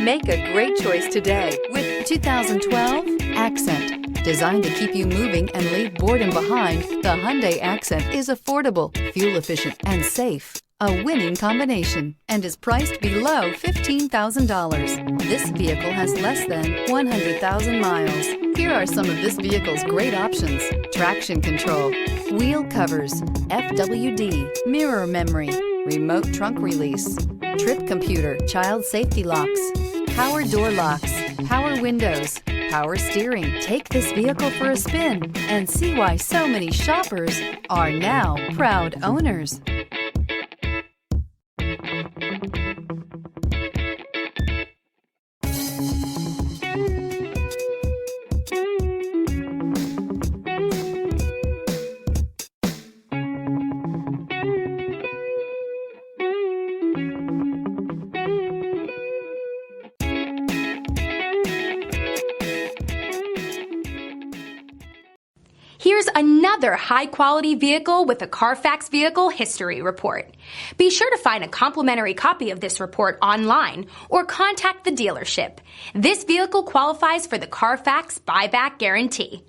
Make a great choice today with 2012 Accent. Designed to keep you moving and leave boredom behind, the Hyundai Accent is affordable, fuel-efficient, and safe. A winning combination, and is priced below $15,000. This vehicle has less than 100,000 miles. Here are some of this vehicle's great options: traction control, wheel covers, FWD, mirror memory, remote trunk release, trip computer, child safety locks, power door locks, power windows, power steering. Take this vehicle for a spin and see why so many shoppers are now proud owners. Here's another high-quality vehicle with a Carfax Vehicle History Report. Be sure to find a complimentary copy of this report online or contact the dealership. This vehicle qualifies for the Carfax Buyback Guarantee.